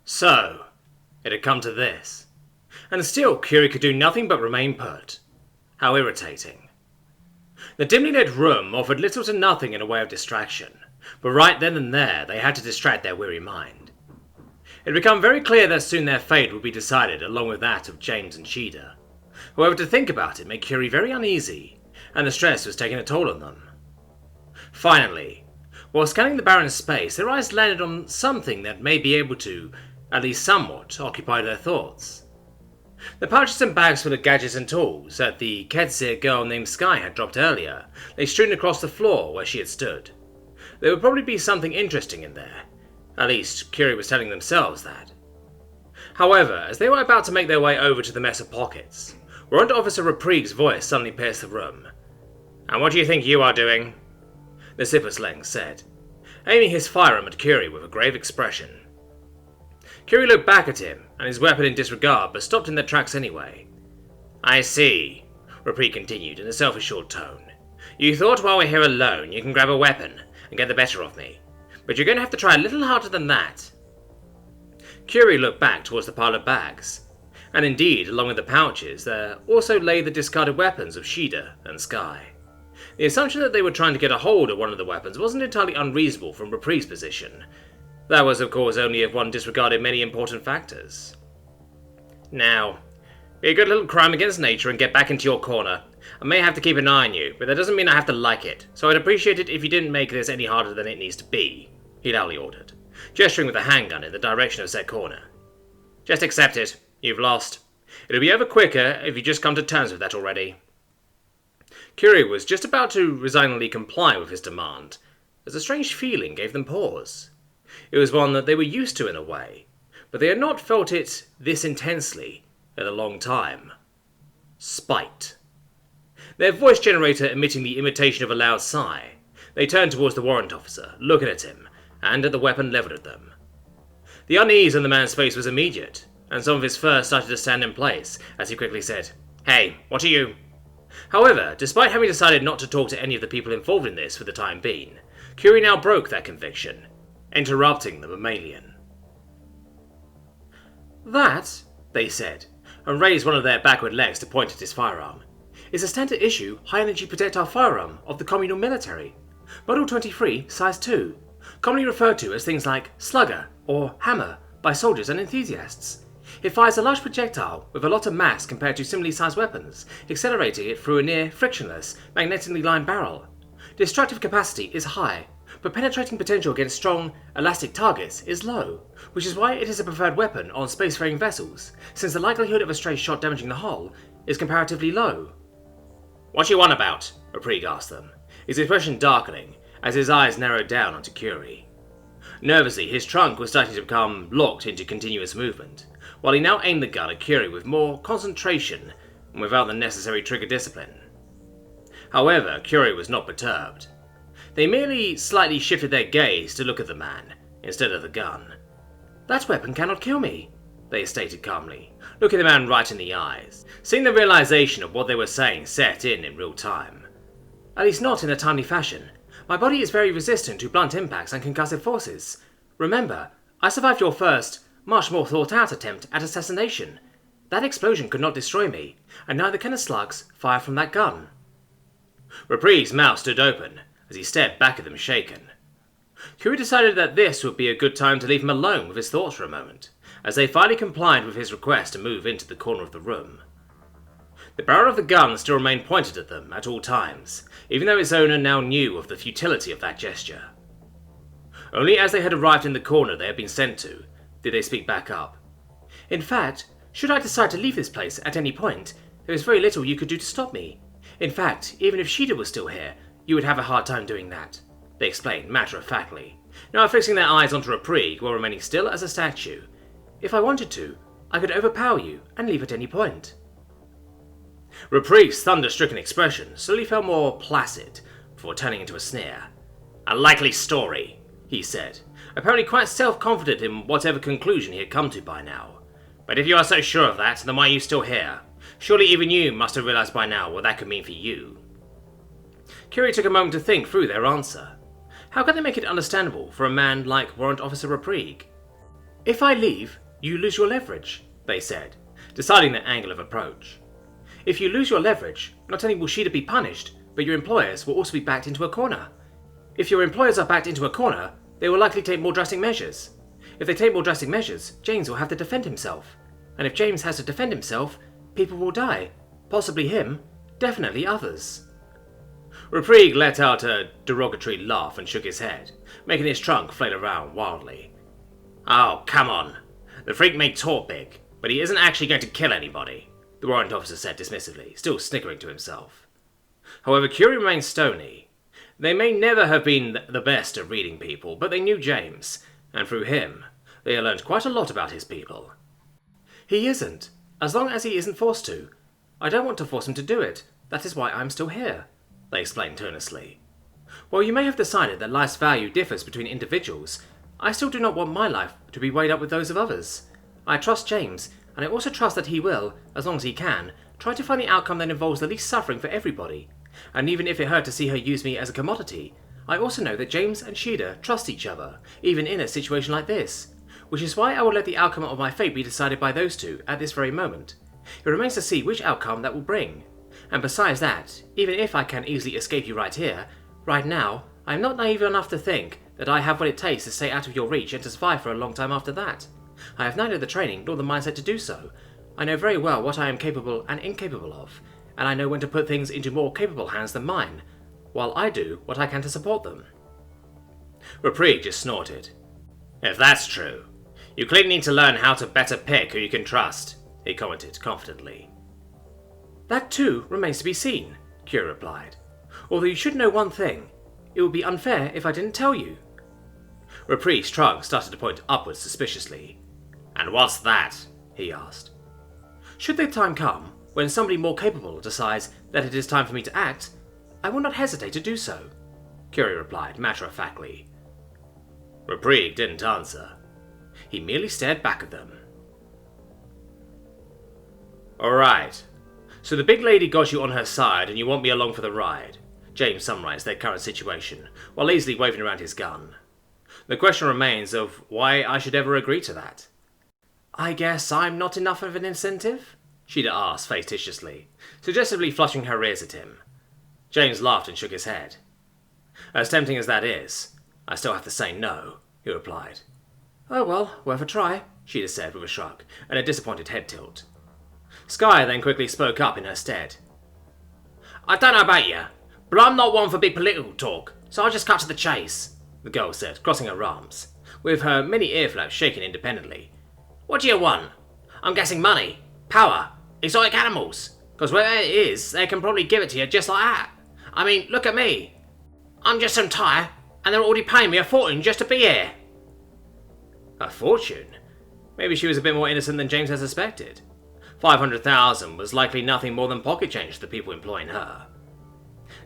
So, it had come to this. And still Curie could do nothing but remain put. How irritating. The dimly lit room offered little to nothing in a way of distraction, but right then and there they had to distract their weary mind. It had become very clear that soon their fate would be decided along with that of James and Shida. However, to think about it made Curie very uneasy, and the stress was taking a toll on them. Finally, while scanning the barren space, their eyes landed on something that may be able to, at least somewhat, occupy their thoughts. The pouches and bags full of gadgets and tools that the Kedzir girl named Sky had dropped earlier lay strewn across the floor where she had stood. There would probably be something interesting in there. At least, Curie was telling themselves that. However, as they were about to make their way over to the mess of pockets, Warrant Officer Reprieve's voice suddenly pierced the room. "And what do you think you are doing?" the Sipperslang said, aiming his firearm at Curie with a grave expression. Curie looked back at him, and his weapon in disregard, but stopped in their tracks anyway. "I see," Reprieve continued in a self-assured tone. "You thought while we're here alone you can grab a weapon and get the better of me, but you're going to have to try a little harder than that." Curie looked back towards the pile of bags, and indeed, along with the pouches, there also lay the discarded weapons of Shida and Sky. The assumption that they were trying to get a hold of one of the weapons wasn't entirely unreasonable from Reprieve's position. That was, of course, only if one disregarded many important factors. "Now, be a good little crime against nature and get back into your corner. I may have to keep an eye on you, but that doesn't mean I have to like it, so I'd appreciate it if you didn't make this any harder than it needs to be," he loudly ordered, gesturing with a handgun in the direction of said corner. "Just accept it. You've lost. It'll be over quicker if you just come to terms with that already." Curie was just about to resignedly comply with his demand, as a strange feeling gave them pause. It was one that they were used to in a way, but they had not felt it this intensely in a long time. Spite. Their voice generator emitting the imitation of a loud sigh, they turned towards the warrant officer, looking at him, and at the weapon levelled at them. The unease on the man's face was immediate, and some of his fur started to stand in place, as he quickly said, "Hey, what are you?" However, despite having decided not to talk to any of the people involved in this for the time being, Curie now broke that conviction, interrupting the mammalian. "That," they said, and raised one of their backward legs to point at his firearm, "is a standard issue high-energy projectile firearm of the communal military. Model 23, size 2, commonly referred to as things like Slugger or Hammer by soldiers and enthusiasts. It fires a large projectile with a lot of mass compared to similarly sized weapons, accelerating it through a near frictionless, magnetically lined barrel. Destructive capacity is high, but penetrating potential against strong, elastic targets is low, which is why it is a preferred weapon on spacefaring vessels, since the likelihood of a stray shot damaging the hull is comparatively low." "What you on about?" Reprieve asked them, his expression darkening as his eyes narrowed down onto Curie. Nervously, his trunk was starting to become locked into continuous movement, while he now aimed the gun at Curie with more concentration and without the necessary trigger discipline. However, Curie was not perturbed. They merely slightly shifted their gaze to look at the man, instead of the gun. "That weapon cannot kill me," they stated calmly, looking the man right in the eyes, seeing the realization of what they were saying set in real time. "At least not in a timely fashion. My body is very resistant to blunt impacts and concussive forces. Remember, I survived your first, much more thought-out attempt at assassination. That explosion could not destroy me, and neither can the slugs fired from that gun." Reprieve's mouth stood open as he stared back at them shaken. Curie decided that this would be a good time to leave him alone with his thoughts for a moment, as they finally complied with his request to move into the corner of the room. The barrel of the gun still remained pointed at them at all times, even though its owner now knew of the futility of that gesture. Only as they had arrived in the corner they had been sent to, did they speak back up. "In fact, should I decide to leave this place at any point, there is very little you could do to stop me. In fact, even if Shida was still here, you would have a hard time doing that," they explained matter-of-factly, now fixing their eyes onto Reprieve while remaining still as a statue. "If I wanted to, I could overpower you and leave at any point." Reprieve's thunder-stricken expression slowly fell more placid, before turning into a sneer. "A likely story," he said, apparently quite self-confident in whatever conclusion he had come to by now. "But if you are so sure of that, then why are you still here? Surely even you must have realized by now what that could mean for you." Curie took a moment to think through their answer. How could they make it understandable for a man like Warrant Officer Reprieve? If I leave, you lose your leverage, they said, deciding their angle of approach. If you lose your leverage, not only will Shida be punished, but your employers will also be backed into a corner. If your employers are backed into a corner, they will likely take more drastic measures. If they take more drastic measures, James will have to defend himself. And if James has to defend himself, people will die. Possibly him, definitely others. Reprieg let out a derogatory laugh and shook his head, making his trunk flail around wildly. Oh, come on. The freak may talk big, but he isn't actually going to kill anybody, the warrant officer said dismissively, still snickering to himself. However, Curie remained stony. They may never have been the best at reading people, but they knew James, and through him, they had learned quite a lot about his people. He isn't, as long as he isn't forced to. I don't want to force him to do it. That is why I'm still here, they explained tonelessly. While you may have decided that life's value differs between individuals, I still do not want my life to be weighed up with those of others. I trust James, and I also trust that he will, as long as he can, try to find the outcome that involves the least suffering for everybody. And even if it hurt to see her use me as a commodity, I also know that James and Shida trust each other, even in a situation like this, which is why I will let the outcome of my fate be decided by those two at this very moment. It remains to see which outcome that will bring. And besides that, even if I can easily escape you right here, right now, I am not naive enough to think that I have what it takes to stay out of your reach and to survive for a long time after that. I have neither the training nor the mindset to do so. I know very well what I am capable and incapable of, and I know when to put things into more capable hands than mine, while I do what I can to support them. Reprieg just snorted. If that's true, you clearly need to learn how to better pick who you can trust, he commented confidently. That too remains to be seen, Curie replied. Although you should know one thing, it would be unfair if I didn't tell you. Reprieg's trunk started to point upwards suspiciously. And what's that? He asked. Should the time come, when somebody more capable decides that it is time for me to act, I will not hesitate to do so, Curie replied matter-of-factly. Reprieg didn't answer. He merely stared back at them. Alright, so the big lady got you on her side and you want me along for the ride, James summarized their current situation, while lazily waving around his gun. The question remains of why I should ever agree to that. I guess I'm not enough of an incentive? Shida asked facetiously, suggestively flushing her ears at him. James laughed and shook his head. As tempting as that is, I still have to say no, he replied. Oh well, worth a try, Shida said with a shrug and a disappointed head tilt. Sky then quickly spoke up in her stead. I don't know about you, but I'm not one for big political talk, so I'll just cut to the chase, the girl said, crossing her arms, with her mini ear flaps shaking independently. What do you want? I'm guessing money, power, exotic animals, because wherever it is, they can probably give it to you just like that. I mean, look at me. I'm just some tire, and they're already paying me a fortune just to be here. A fortune? Maybe she was a bit more innocent than James had suspected. 500,000 was likely nothing more than pocket change to the people employing her.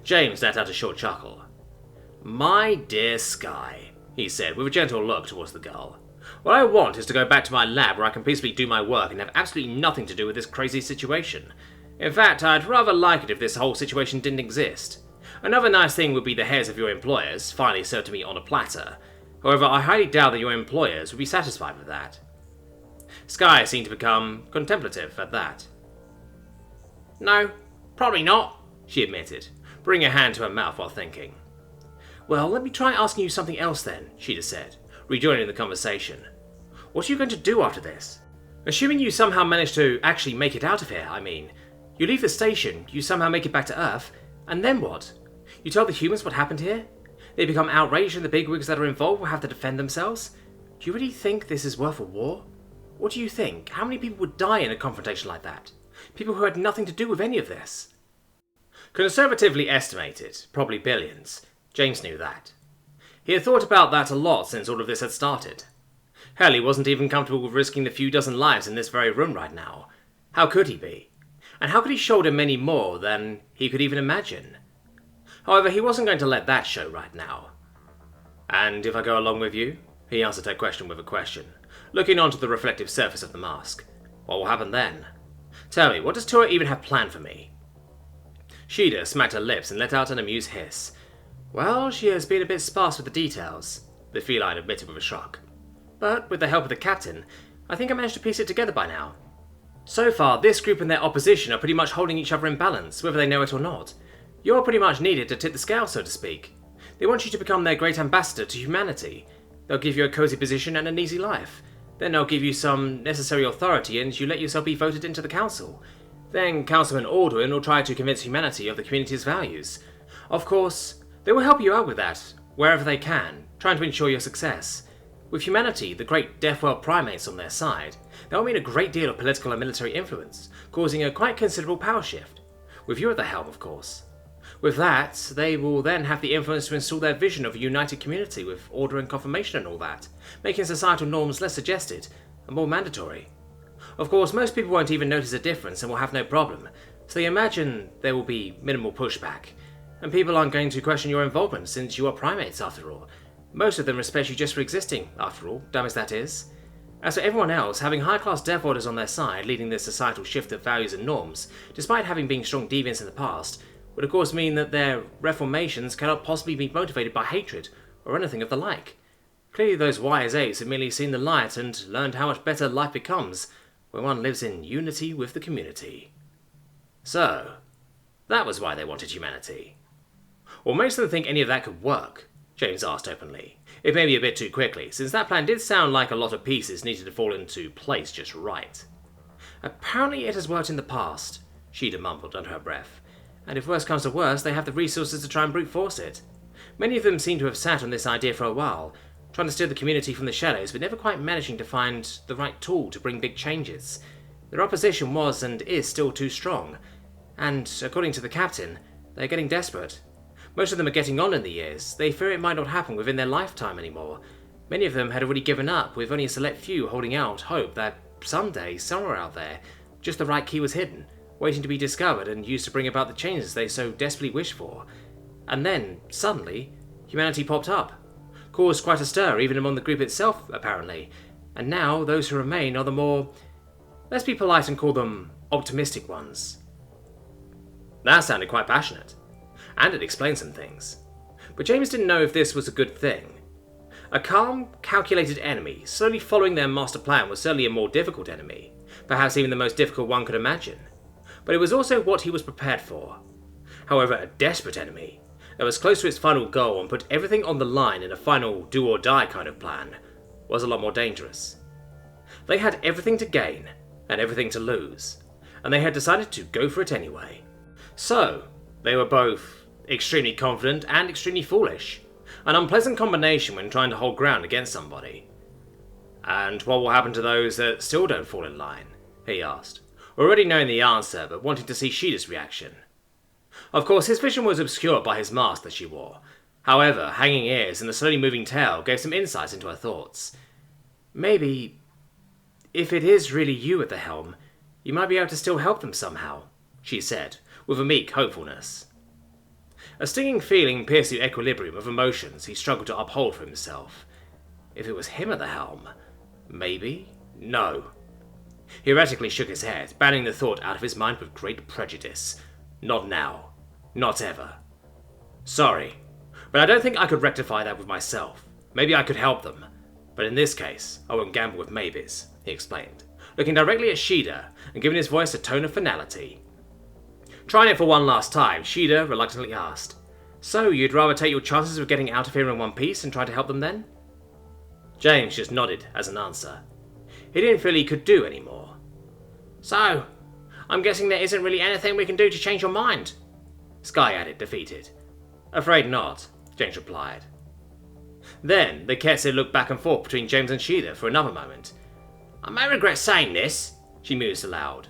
James let out a short chuckle. My dear Sky, he said with a gentle look towards the girl. What I want is to go back to my lab where I can peacefully do my work and have absolutely nothing to do with this crazy situation. In fact, I'd rather like it if this whole situation didn't exist. Another nice thing would be the heads of your employers finally served to me on a platter. However, I highly doubt that your employers would be satisfied with that. Sky seemed to become contemplative at that. No, probably not, she admitted, bringing her hand to her mouth while thinking. Well, let me try asking you something else then, Shida said, rejoining the conversation. What are you going to do after this? Assuming you somehow manage to actually make it out of here, I mean. You leave the station, you somehow make it back to Earth, and then what? You tell the humans what happened here? They become outraged and the bigwigs that are involved will have to defend themselves? Do you really think this is worth a war? What do you think? How many people would die in a confrontation like that? People who had nothing to do with any of this? Conservatively estimated, probably billions. James knew that. He had thought about that a lot since all of this had started. Hell, he wasn't even comfortable with risking the few dozen lives in this very room right now. How could he be? And how could he shoulder many more than he could even imagine? However, he wasn't going to let that show right now. And if I go along with you? He answered her question with a question, looking onto the reflective surface of the mask. What will happen then? Tell me, what does Tura even have planned for me? Shida smacked her lips and let out an amused hiss. Well, she has been a bit sparse with the details, the feline admitted with a shrug. But with the help of the captain, I think I managed to piece it together by now. So far, this group and their opposition are pretty much holding each other in balance, whether they know it or not. You're pretty much needed to tip the scale, so to speak. They want you to become their great ambassador to humanity. They'll give you a cozy position and an easy life. Then they'll give you some necessary authority and you let yourself be voted into the council. Then Councilman Aldwin will try to convince humanity of the community's values. Of course, they will help you out with that, wherever they can, trying to ensure your success. With humanity, the great Deathworld primates on their side, that will mean a great deal of political and military influence, causing a quite considerable power shift. With you at the helm, of course. With that, they will then have the influence to install their vision of a united community with order and confirmation and all that, making societal norms less suggested and more mandatory. Of course, most people won't even notice a difference and will have no problem, so they imagine there will be minimal pushback, and people aren't going to question your involvement since you are primates after all. Most of them respect you just for existing, after all, dumb as that is. As for everyone else, having high-class Deathwarders on their side leading this societal shift of values and norms, despite having been strong deviants in the past, would of course mean that their reformations cannot possibly be motivated by hatred or anything of the like. Clearly those wise apes have merely seen the light and learned how much better life becomes when one lives in unity with the community. So, that was why they wanted humanity. Well, most of them think any of that could work, James asked openly. It may be a bit too quickly, since that plan did sound like a lot of pieces needed to fall into place just right. Apparently it has worked in the past, Shada mumbled under her breath, and if worse comes to worse, they have the resources to try and brute force it. Many of them seem to have sat on this idea for a while, trying to steer the community from the shadows, but never quite managing to find the right tool to bring big changes. Their opposition was and is still too strong, and, according to the captain, they are getting desperate. Most of them are getting on in the years. They fear it might not happen within their lifetime anymore. Many of them had already given up, with only a select few holding out hope that someday, somewhere out there, just the right key was hidden, waiting to be discovered and used to bring about the changes they so desperately wished for. And then, suddenly, humanity popped up. Caused quite a stir even among the group itself, apparently. And now, those who remain are the more, let's be polite and call them, optimistic ones. That sounded quite passionate. And it explained some things. But James didn't know if this was a good thing. A calm, calculated enemy, slowly following their master plan, was certainly a more difficult enemy, perhaps even the most difficult one could imagine. But it was also what he was prepared for. However, a desperate enemy, that was close to its final goal and put everything on the line in a final do-or-die kind of plan, was a lot more dangerous. They had everything to gain, and everything to lose, and they had decided to go for it anyway. So, they were both extremely confident and extremely foolish. An unpleasant combination when trying to hold ground against somebody. And what will happen to those that still don't fall in line? He asked, already knowing the answer but wanting to see Shada's reaction. Of course, his vision was obscured by his mask that she wore. However, hanging ears and the slowly moving tail gave some insight into her thoughts. Maybe, if it is really you at the helm, you might be able to still help them somehow, she said, with a meek hopefulness. A stinging feeling pierced the equilibrium of emotions he struggled to uphold for himself. If it was him at the helm, maybe? No. He erratically shook his head, banning the thought out of his mind with great prejudice. Not now. Not ever. Sorry, but I don't think I could rectify that with myself. Maybe I could help them, but in this case, I won't gamble with maybes, he explained, looking directly at Shada and giving his voice a tone of finality. Trying it for one last time, Shada reluctantly asked, So, you'd rather take your chances of getting out of here in one piece and try to help them then? James just nodded as an answer. He didn't feel he could do any more. So, I'm guessing there isn't really anything we can do to change your mind? Skye added, defeated. Afraid not, James replied. Then, the Ketzer looked back and forth between James and Shada for another moment. I may regret saying this, she mused aloud,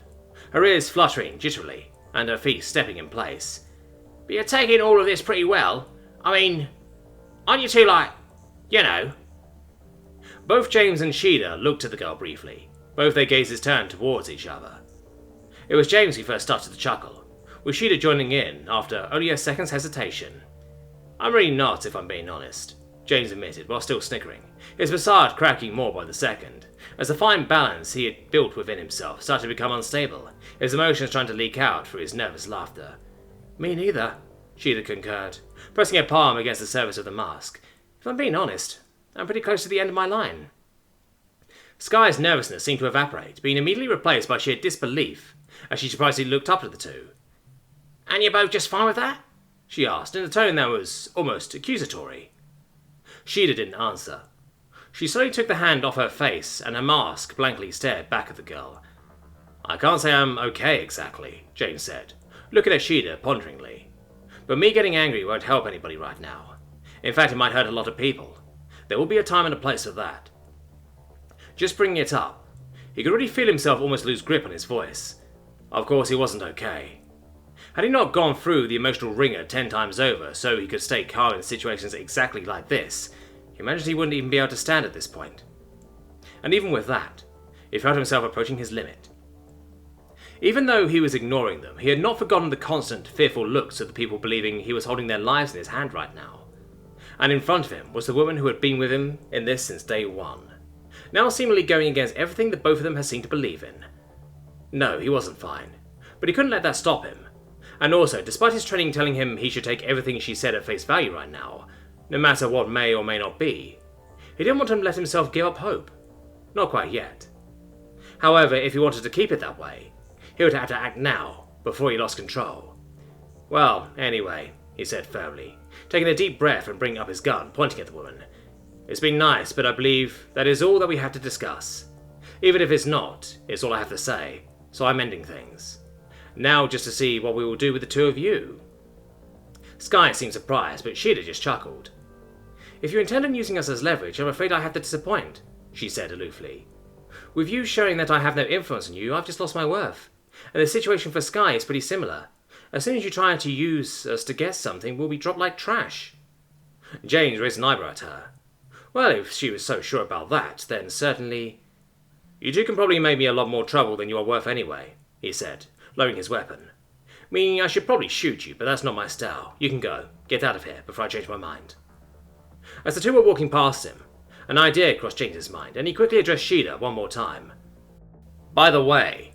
her ears fluttering jitterily, and her feet stepping in place. But you're taking all of this pretty well. I mean, aren't you two like, you know? Both James and Shada looked at the girl briefly. Both their gazes turned towards each other. It was James who first started to chuckle, with Shada joining in after only a second's hesitation. I'm really not, if I'm being honest, James admitted while still snickering, his facade cracking more by the second, as the fine balance he had built within himself started to become unstable, his emotions trying to leak out through his nervous laughter. Me neither, Shada concurred, pressing her palm against the surface of the mask. If I'm being honest, I'm pretty close to the end of my line. Sky's nervousness seemed to evaporate, being immediately replaced by sheer disbelief as she surprisingly looked up at the two. "And you're both just fine with that?" she asked, in a tone that was almost accusatory. Shada didn't answer. She slowly took the hand off her face, and her mask blankly stared back at the girl. "I can't say I'm okay exactly," James said, looking at Shada ponderingly. "But me getting angry won't help anybody right now. In fact, it might hurt a lot of people. There will be a time and a place for that." Just bringing it up, he could already feel himself almost lose grip on his voice. Of course, he wasn't okay. Had he not gone through the emotional ringer 10 times over so he could stay calm in situations exactly like this, he imagined he wouldn't even be able to stand at this point. And even with that, he felt himself approaching his limit. Even though he was ignoring them, he had not forgotten the constant, fearful looks of the people believing he was holding their lives in his hand right now. And in front of him was the woman who had been with him in this since day one, now seemingly going against everything that both of them had seemed to believe in. No, he wasn't fine, but he couldn't let that stop him. And also, despite his training telling him he should take everything she said at face value right now, no matter what may or may not be, he didn't want to let himself give up hope. Not quite yet. However, if he wanted to keep it that way, he would have to act now, before he lost control. "Well, anyway," he said firmly, taking a deep breath and bringing up his gun, pointing at the woman. "It's been nice, but I believe that is all that we have to discuss. Even if it's not, it's all I have to say, so I'm ending things. Now just to see what we will do with the two of you." Sky seemed surprised, but Shada just chuckled. "If you intend on using us as leverage, I'm afraid I have to disappoint," she said aloofly. "With you showing that I have no influence on you, I've just lost my worth. And the situation for Sky is pretty similar. As soon as you try to use us to guess something, we'll be dropped like trash." James raised an eyebrow at her. Well, if she was so sure about that, then certainly... "You two can probably make me a lot more trouble than you are worth anyway," he said, lowering his weapon. "Meaning I should probably shoot you, but that's not my style. You can go. Get out of here before I change my mind." As the two were walking past him, an idea crossed James's mind, and he quickly addressed Shada one more time. "By the way,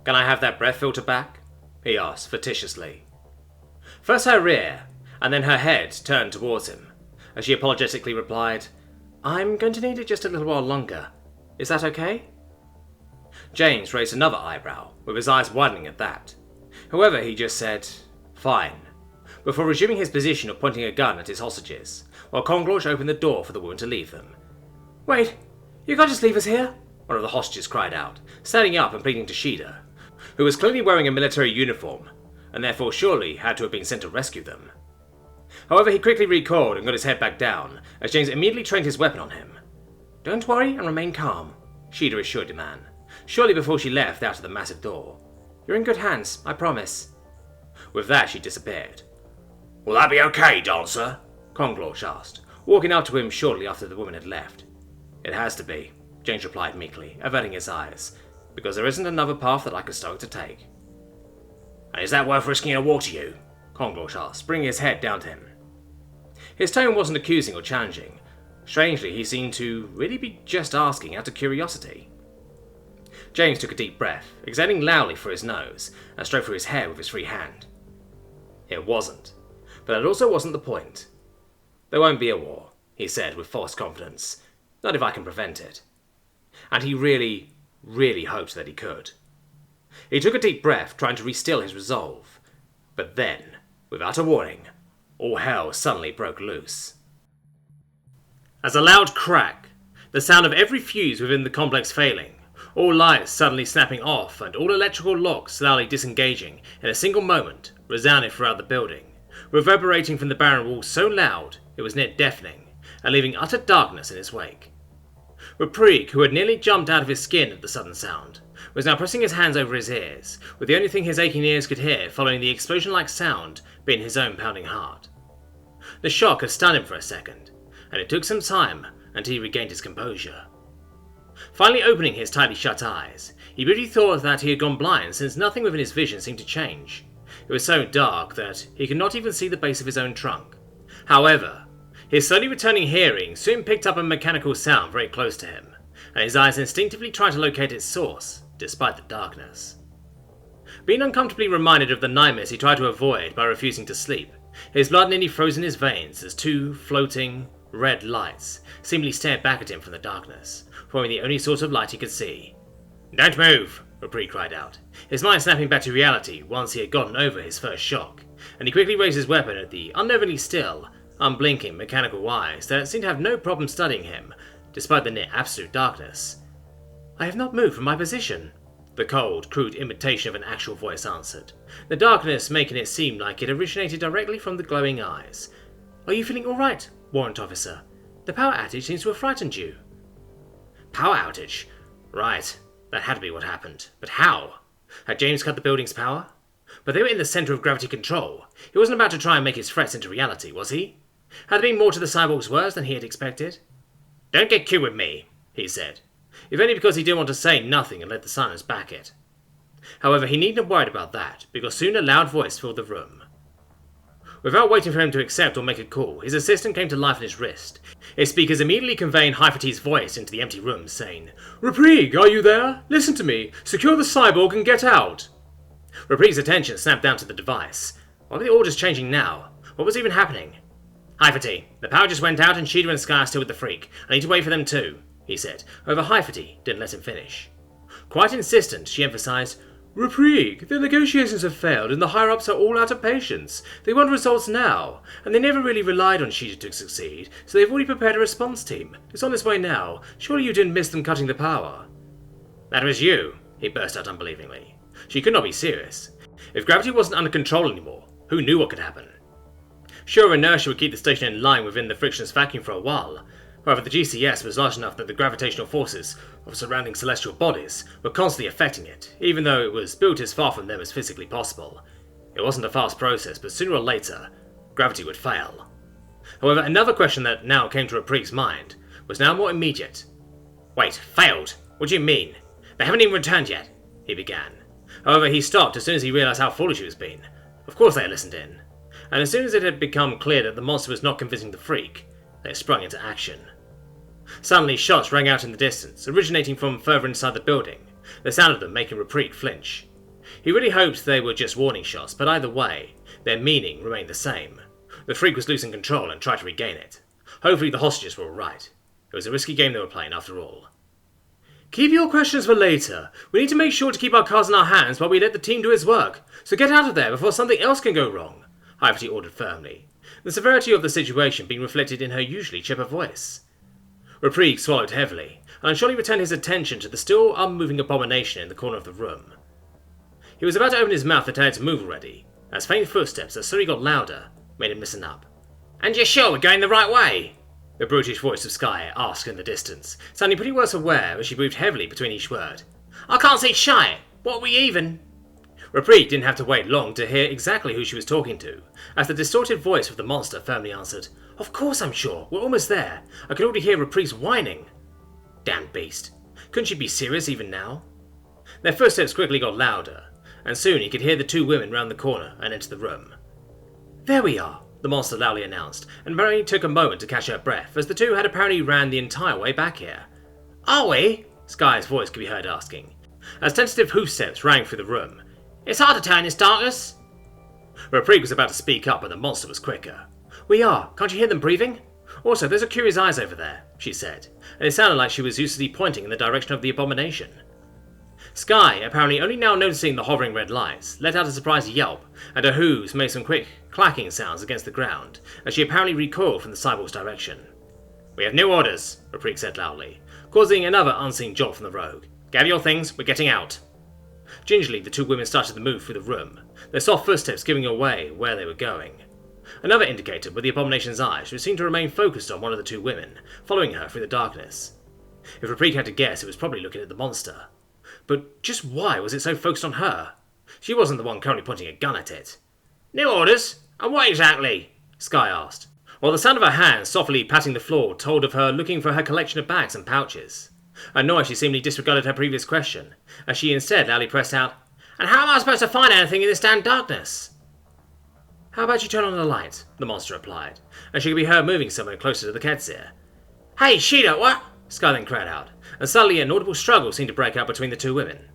can I have that breath filter back?" he asked fictitiously. First her rear, and then her head turned towards him, as she apologetically replied, "I'm going to need it just a little while longer. Is that okay?" James raised another eyebrow, with his eyes widening at that. However, he just said, "Fine," before resuming his position of pointing a gun at his hostages, while Konglorch opened the door for the woman to leave them. "Wait, you can't just leave us here," one of the hostages cried out, standing up and pleading to Shada, who was clearly wearing a military uniform, and therefore surely had to have been sent to rescue them. However, he quickly recoiled and got his head back down, as James immediately trained his weapon on him. "Don't worry and remain calm," Shada assured the man, shortly before she left out of the massive door. "You're in good hands, I promise." With that, she disappeared. "Will that be okay, Dancer?" Konglorch asked, walking up to him shortly after the woman had left. "It has to be," James replied meekly, averting his eyes, "because there isn't another path that I could stoke to take." "And is that worth risking a war to you?" Konglorch asked, bringing his head down to him. His tone wasn't accusing or challenging. Strangely, he seemed to really be just asking out of curiosity. James took a deep breath, exhaling loudly through his nose, and stroked through his hair with his free hand. It wasn't, but that also wasn't the point. "There won't be a war," he said with false confidence. "Not if I can prevent it." And he really, really hoped that he could. He took a deep breath, trying to re-still his resolve. But then, without a warning, all hell suddenly broke loose. As a loud crack, the sound of every fuse within the complex failing, all lights suddenly snapping off and all electrical locks loudly disengaging in a single moment, resounded throughout the building, reverberating from the barren walls so loud it was near deafening, and leaving utter darkness in its wake. Reprieg, who had nearly jumped out of his skin at the sudden sound, was now pressing his hands over his ears, with the only thing his aching ears could hear following the explosion-like sound being his own pounding heart. The shock had stunned him for a second, and it took some time until he regained his composure. Finally opening his tightly shut eyes, he really thought that he had gone blind since nothing within his vision seemed to change. It was so dark that he could not even see the base of his own trunk. However, his slowly returning hearing soon picked up a mechanical sound very close to him, and his eyes instinctively tried to locate its source, despite the darkness. Being uncomfortably reminded of the nightmares he tried to avoid by refusing to sleep, his blood nearly froze in his veins as two floating, red lights seemingly stared back at him from the darkness, forming the only source of light he could see. "Don't move!" Rapri cried out, his mind snapping back to reality once he had gotten over his first shock, and he quickly raised his weapon at the unnervingly still, unblinking mechanical eyes that seemed to have no problem studying him, despite the near absolute darkness. "I have not moved from my position," the cold, crude imitation of an actual voice answered, the darkness making it seem like it originated directly from the glowing eyes. "Are you feeling alright, warrant officer? The power outage seems to have frightened you." Power outage? Right, that had to be what happened. But how? Had James cut the building's power? But they were in the centre of gravity control. He wasn't about to try and make his threats into reality, was he? Had there been more to the cyborg's words than he had expected? "Don't get cute with me," he said, if only because he didn't want to say nothing and let the silence back it. However, he needn't have worried about that, because soon a loud voice filled the room. Without waiting for him to accept or make a call, his assistant came to life on his wrist, his speakers immediately conveying Hyphate's voice into the empty room, saying, "Rapri, are you there? Listen to me. Secure the cyborg and get out." Rapri's attention snapped down to the device. Why were the orders changing now? What was even happening? "Hyphate, the power just went out and Shida and Sky are still with the freak. I need to wait for them too," he said. However, Hyphate didn't let him finish. Quite insistent, she emphasized, "Rapri, the negotiations have failed and the higher-ups are all out of patience. They want results now, and they never really relied on Shida to succeed, so they've already prepared a response team. It's on its way now. Surely you didn't miss them cutting the power." "That was you," he burst out unbelievingly. She could not be serious. If gravity wasn't under control anymore, who knew what could happen? Sure, inertia would keep the station in line within the frictionless vacuum for a while. However, the GCS was large enough that the gravitational forces of surrounding celestial bodies were constantly affecting it, even though it was built as far from them as physically possible. It wasn't a fast process, but sooner or later, gravity would fail. However, another question that now came to Rapri's mind was now more immediate. "Wait, failed? What do you mean? They haven't even returned yet," he began. However, he stopped as soon as he realized how foolish he was being. Of course they had listened in. And as soon as it had become clear that the monster was not convincing the freak, they had sprung into action. Suddenly, shots rang out in the distance, originating from further inside the building, the sound of them making Rapri flinch. He really hoped they were just warning shots, but either way, their meaning remained the same. The freak was losing control and tried to regain it. Hopefully the hostages were alright. It was a risky game they were playing after all. "Keep your questions for later. We need to make sure to keep our cards in our hands while we let the team do its work, so get out of there before something else can go wrong," Hyphatea ordered firmly, the severity of the situation being reflected in her usually chipper voice. Rapri swallowed heavily, and surely returned his attention to the still unmoving abomination in the corner of the room. He was about to open his mouth to tell it to move already, as faint footsteps that slowly got louder made him listen up. "And you're sure we're going the right way?" the brutish voice of Sky asked in the distance, sounding pretty well aware as she breathed heavily between each word. "I can't see shite. What are we even?" Rapri didn't have to wait long to hear exactly who she was talking to, as the distorted voice of the monster firmly answered, "Of course I'm sure. We're almost there. I can already hear Rapri's whining." Damn beast. Couldn't she be serious even now? Their footsteps quickly got louder, and soon he could hear the two women round the corner and enter the room. "There we are," the monster loudly announced, and Mary took a moment to catch her breath, as the two had apparently ran the entire way back here. "Are we?" Sky's voice could be heard asking, as tentative hoofsteps rang through the room. "It's hard to tell in this darkness." Rapri was about to speak up, but the monster was quicker. "We are. Can't you hear them breathing? Also, those are curious eyes over there," she said, and it sounded like she was uselessly pointing in the direction of the abomination. Sky, apparently only now noticing the hovering red lights, let out a surprised yelp, and her hooves made some quick clacking sounds against the ground, as she apparently recoiled from the cyborg's direction. "We have new orders," Rapri said loudly, causing another unseen jolt from the rogue. "Gather your things, we're getting out." Gingerly, the two women started to move through the room, their soft footsteps giving away where they were going. Another indicator were the abomination's eyes, which seemed to remain focused on one of the two women, following her through the darkness. If Rapri had to guess, it was probably looking at the monster. But just why was it so focused on her? She wasn't the one currently pointing a gun at it. "New orders? And what exactly?" Sky asked, while the sound of her hands softly patting the floor told of her looking for her collection of bags and pouches. Annoyed, she seemingly disregarded her previous question, as she instead loudly pressed out, "And how am I supposed to find anything in this damn darkness?" "How about you turn on the light?" the monster replied, and she could be heard moving somewhere closer to the Kedsir. "Hey, Shida, what?" Sky then cried out, and suddenly an audible struggle seemed to break out between the two women.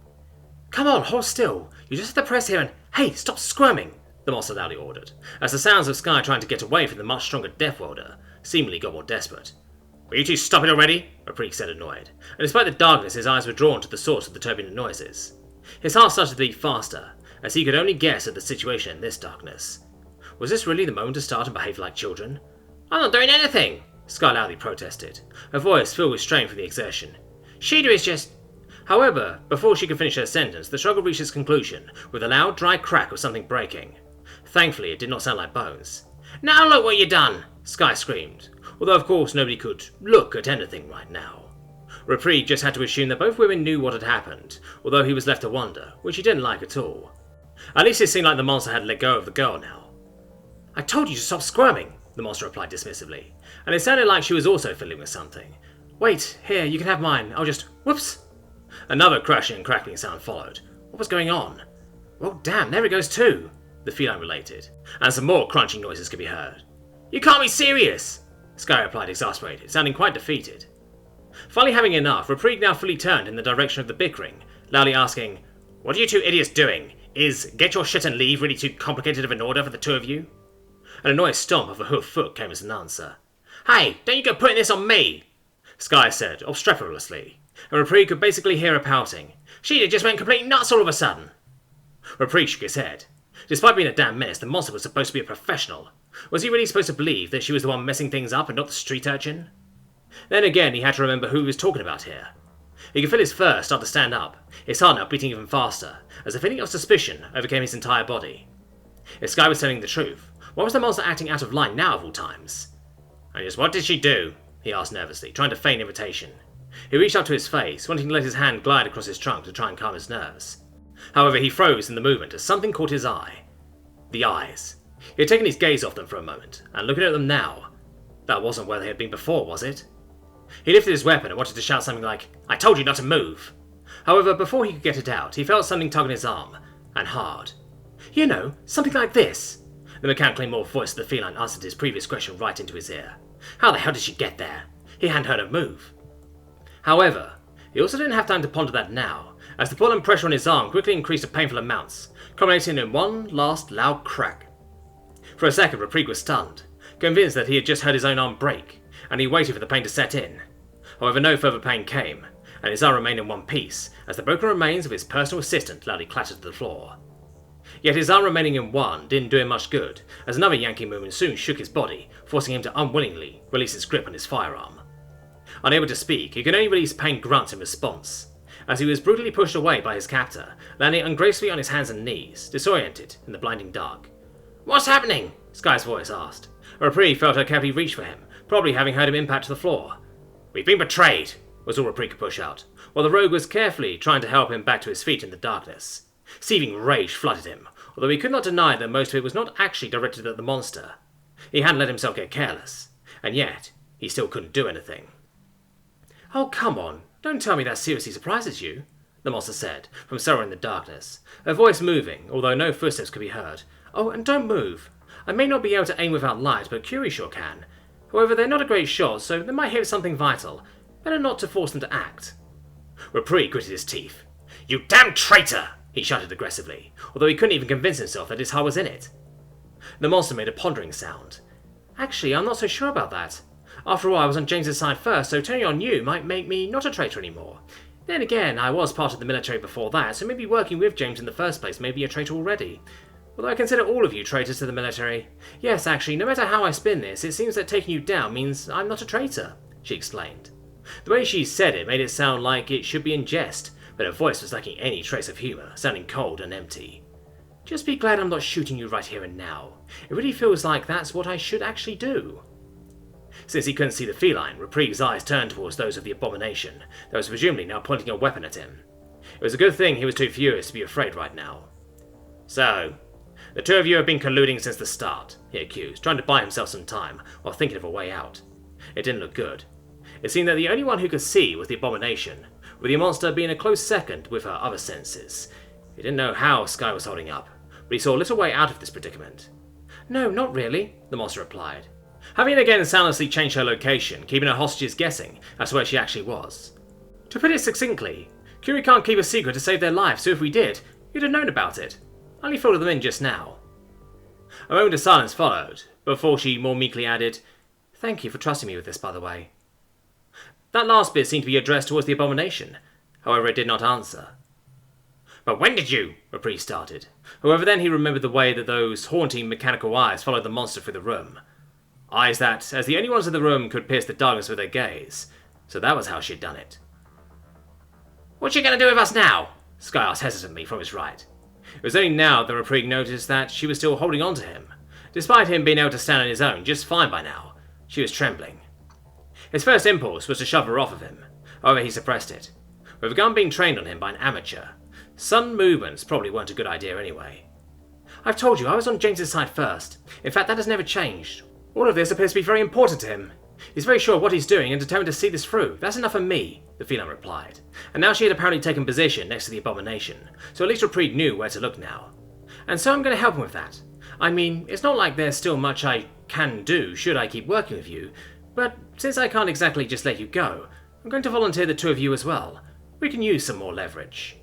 "Come on, hold still. You just have to press here and... Hey, stop squirming!" the monster loudly ordered, as the sounds of Sky trying to get away from the much stronger Deathworlder seemingly got more desperate. "Will you two stop it already?" Reprieg said, annoyed, and despite the darkness his eyes were drawn to the source of the turbulent noises. His heart started to beat faster, as he could only guess at the situation in this darkness. Was this really the moment to start and behave like children? "I'm not doing anything!" Sky loudly protested, her voice filled with strain from the exertion. "Shada is just..." However, before she could finish her sentence, the struggle reached its conclusion with a loud, dry crack of something breaking. Thankfully, it did not sound like bones. "Now look what you done!" Sky screamed, although of course nobody could look at anything right now. Reprieg just had to assume that both women knew what had happened, although he was left to wonder, which he didn't like at all. At least it seemed like the monster had let go of the girl now. "I told you to stop squirming," the monster replied dismissively, and it sounded like she was also fiddling with something. "Wait, here, you can have mine, I'll just... whoops!" Another crashing and crackling sound followed. What was going on? "Well, damn, there it goes too," the feline related, and some more crunching noises could be heard. "You can't be serious!" Sky replied, exasperated, sounding quite defeated. Finally having enough, Reprieg now fully turned in the direction of the bickering, loudly asking, "What are you two idiots doing? Is get your shit and leave really too complicated of an order for the two of you?" An annoyed stomp of a hoof foot came as an answer. "Hey, don't you go putting this on me!" Sky said, obstreperously, and Reprieg could basically hear her pouting. "Shada just went complete nuts all of a sudden!" Reprieg shook his head. Despite being a damn menace, the monster was supposed to be a professional. Was he really supposed to believe that she was the one messing things up and not the street urchin? Then again, he had to remember who he was talking about here. He could feel his fur start to stand up, his heart now beating even faster, as a feeling of suspicion overcame his entire body. If Sky was telling the truth, why was the monster acting out of line now of all times? "And just what did she do?" he asked nervously, trying to feign irritation. He reached up to his face, wanting to let his hand glide across his trunk to try and calm his nerves. However, he froze in the movement as something caught his eye. The eyes. He had taken his gaze off them for a moment, and looking at them now, that wasn't where they had been before, was it? He lifted his weapon and wanted to shout something like, "I told you not to move!" However, before he could get it out, he felt something tug on his arm, and hard. "You know, something like this!" The mechanically morphed voice of the feline answered his previous question right into his ear. How the hell did she get there? He hadn't heard her move. However, he also didn't have time to ponder that now, as the pull and pressure on his arm quickly increased to painful amounts, culminating in one last loud crack. For a second, Reprieg was stunned, convinced that he had just heard his own arm break, and he waited for the pain to set in. However, no further pain came, and his arm remained in one piece, as the broken remains of his personal assistant loudly clattered to the floor. Yet his arm remaining in one didn't do him much good, as another yanking movement soon shook his body, forcing him to unwillingly release his grip on his firearm. Unable to speak, he could only release pained grunts in response, as he was brutally pushed away by his captor, landing ungracefully on his hands and knees, disoriented in the blinding dark. "What's happening?" Sky's voice asked. Reprieg felt her carefully reach for him, probably having heard him impact to the floor. "We've been betrayed," was all Reprieg could push out, while the rogue was carefully trying to help him back to his feet in the darkness. Seething rage flooded him, although he could not deny that most of it was not actually directed at the monster. He hadn't let himself get careless, and yet he still couldn't do anything. "Oh, come on, don't tell me that seriously surprises you," the monster said, from somewhere in the darkness, her voice moving, although no footsteps could be heard. "Oh, and don't move. I may not be able to aim without light, but Curie sure can. However, they're not a great shot, so they might hit something vital. Better not to force them to act." Reprieg gritted his teeth. "You damn traitor!" he shouted aggressively, although he couldn't even convince himself that his heart was in it. The monster made a pondering sound. "Actually, I'm not so sure about that. After all, I was on James's side first, so turning on you might make me not a traitor anymore. Then again, I was part of the military before that, so maybe working with James in the first place made me a traitor already. Although I consider all of you traitors to the military. Yes, actually, no matter how I spin this, it seems that taking you down means I'm not a traitor," she explained. The way she said it made it sound like it should be in jest, but her voice was lacking any trace of humour, sounding cold and empty. "Just be glad I'm not shooting you right here and now. It really feels like that's what I should actually do." Since he couldn't see the feline, Reprieg's eyes turned towards those of the abomination, that was presumably now pointing a weapon at him. It was a good thing he was too furious to be afraid right now. "So, the two of you have been colluding since the start," he accused, trying to buy himself some time while thinking of a way out. It didn't look good. It seemed that the only one who could see was the abomination, with the monster being a close second with her other senses. He didn't know how Sky was holding up, but he saw little way out of this predicament. "No, not really," the monster replied, having again soundlessly changed her location, keeping her hostages guessing as to where she actually was. "To put it succinctly, Curie can't keep a secret to save their lives, so if we did, you'd have known about it. I only folded them in just now." A moment of silence followed, before she more meekly added, Thank you for trusting me with this, by the way. That last bit seemed to be addressed towards the abomination. However, it did not answer. But when did you? Yrrol started. However, then he remembered the way that those haunting mechanical eyes followed the monster through the room. Eyes that, as the only ones in the room, could pierce the darkness with their gaze. So that was how she'd done it. What you gonna do with us now? Sky asked hesitantly from his right. It was only now that Yrrol noticed that she was still holding on to him. Despite him being able to stand on his own just fine by now, she was trembling. His first impulse was to shove her off of him. However, he suppressed it. With a gun being trained on him by an amateur, sudden movements probably weren't a good idea anyway. I've told you, I was on James's side first. In fact, that has never changed. All of this appears to be very important to him. He's very sure of what he's doing and determined to see this through. That's enough for me, the feline replied. And now she had apparently taken position next to the abomination, so at least Yrrol knew where to look now. And so I'm going to help him with that. I mean, it's not like there's still much I can do should I keep working with you, but since I can't exactly just let you go, I'm going to volunteer the two of you as well. We can use some more leverage.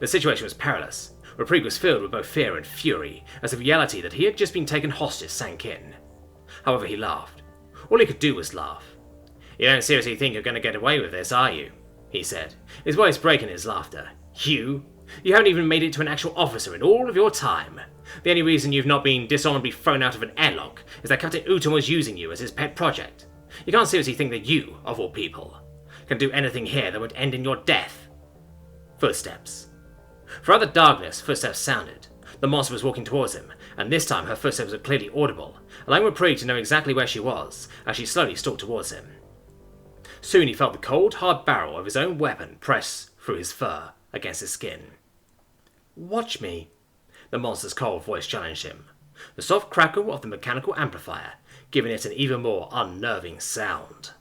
The situation was perilous. Yrrol was filled with both fear and fury, as the reality that he had just been taken hostage sank in. However, he laughed. All he could do was laugh. You don't seriously think you're going to get away with this, are you? He said, his voice breaking his laughter. You? You haven't even made it to an actual officer in all of your time. The only reason you've not been dishonorably thrown out of an airlock is that Captain Uton was using you as his pet project. You can't seriously think that you, of all people, can do anything here that would end in your death. Footsteps. Throughout the darkness, footsteps sounded. The monster was walking towards him, and this time her footsteps were clearly audible, allowing Yrrol to know exactly where she was, as she slowly stalked towards him. Soon he felt the cold, hard barrel of his own weapon press through his fur against his skin. Watch me, the monster's cold voice challenged him, the soft crackle of the mechanical amplifier giving it an even more unnerving sound.